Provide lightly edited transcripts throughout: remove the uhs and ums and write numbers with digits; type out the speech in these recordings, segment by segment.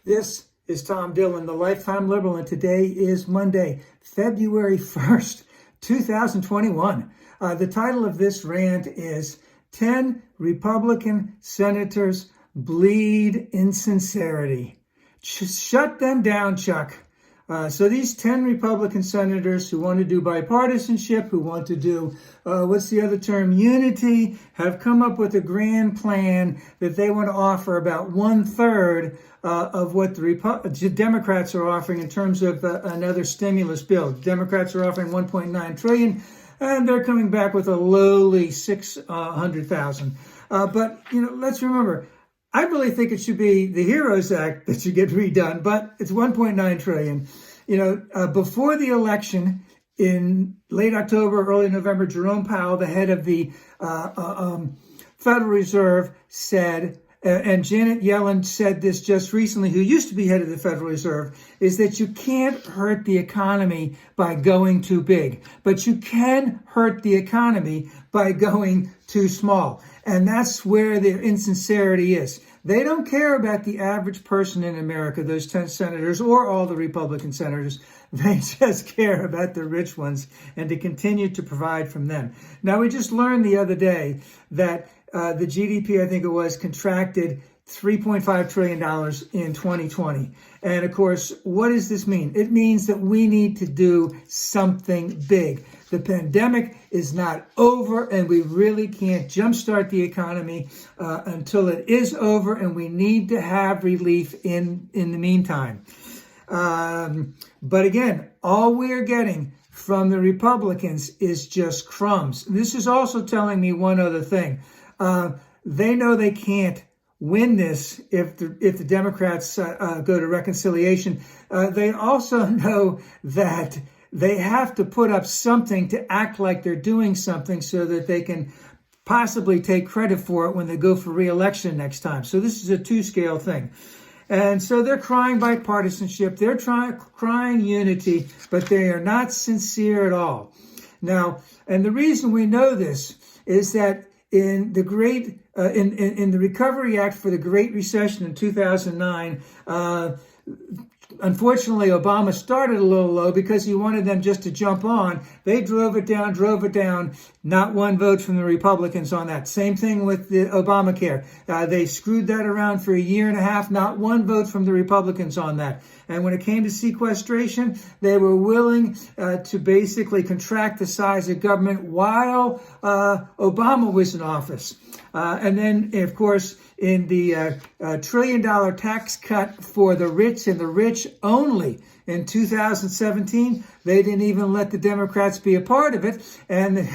This is Tom Dillon, the Lifetime Liberal, and today is Monday, February 1st, 2021. The title of this rant is 10 Republican Senators Bleed Insincerity. Shut them down, Chuck. So these 10 Republican senators who want to do bipartisanship, who want to do, what's the other term, unity, have come up with a grand plan that they want to offer about 1/3 of what the Democrats are offering in terms of another stimulus bill. Democrats are offering $1.9 trillion, and they're coming back with a lowly $600,000. But, let's remember, I really think it should be the HEROES Act that should get redone, but it's $1.9 trillion. Before the election in late October, early November, Jerome Powell, the head of the Federal Reserve, said, and Janet Yellen said this just recently, who used to be head of the Federal Reserve, is that you can't hurt the economy by going too big, but you can hurt the economy by going too small. And that's where their insincerity is. They don't care about the average person in America, those 10 senators, or all the Republican senators. They just care about the rich ones and to continue to provide from them. Now, we just learned the other day that the GDP, I think it was, contracted $3.5 trillion in 2020. And of course, what does this mean? It means that we need to do something big. The pandemic is not over, and we really can't jumpstart the economy until it is over, and we need to have relief in the meantime. But again, all we're getting from the Republicans is just crumbs. This is also telling me one other thing. They know they can't win this if the Democrats go to reconciliation. They also know that they have to put up something to act like they're doing something so that they can possibly take credit for it when they go for re-election next time. So this is a two-scale thing. And so they're crying bipartisanship, they're crying unity, but they are not sincere at all. Now, and the reason we know this is that in the in the Recovery Act for the Great Recession in 2009, unfortunately, Obama started a little low because he wanted them just to jump on. They drove it down. Not one vote from the Republicans on that. Same thing with the Obamacare. They screwed that around for a year and a half. Not one vote from the Republicans on that. And when it came to sequestration, they were willing to basically contract the size of government while Obama was in office. And then, of course, in the $1 trillion tax cut for the rich and the rich only in 2017, they didn't even let the Democrats be a part of it, and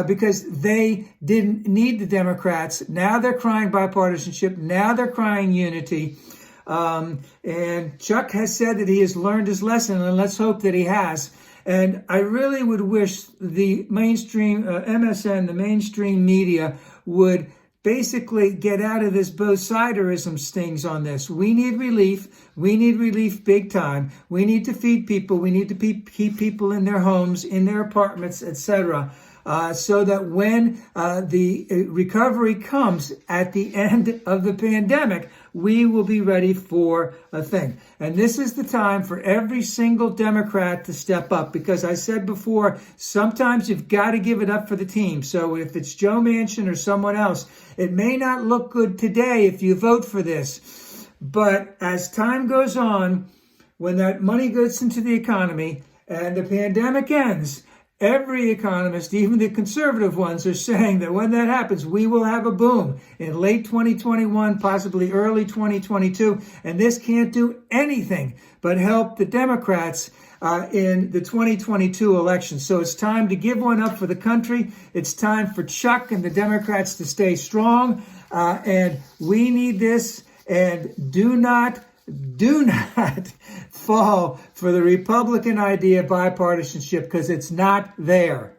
because they didn't need the Democrats. Now they're crying bipartisanship. Now they're crying unity. And Chuck has said that he has learned his lesson, and let's hope that he has. And I really would wish the mainstream MSN, the mainstream media, would basically get out of this both-siderism stings on this. We need relief. We need relief big time. We need to feed people. We need to keep people in their homes, in their apartments, etc., so that when the recovery comes at the end of the pandemic, we will be ready for a thing. And this is the time for every single Democrat to step up, because I said before, sometimes you've got to give it up for the team. So if it's Joe Manchin or someone else, it may not look good today if you vote for this. But as time goes on, when that money goes into the economy and the pandemic ends, every economist, even the conservative ones, are saying that when that happens, we will have a boom in late 2021, possibly early 2022. And this can't do anything but help the Democrats in the 2022 election. So it's time to give one up for the country. It's time for Chuck and the Democrats to stay strong. And we need this. And do not fall for the Republican idea of bipartisanship, because it's not there.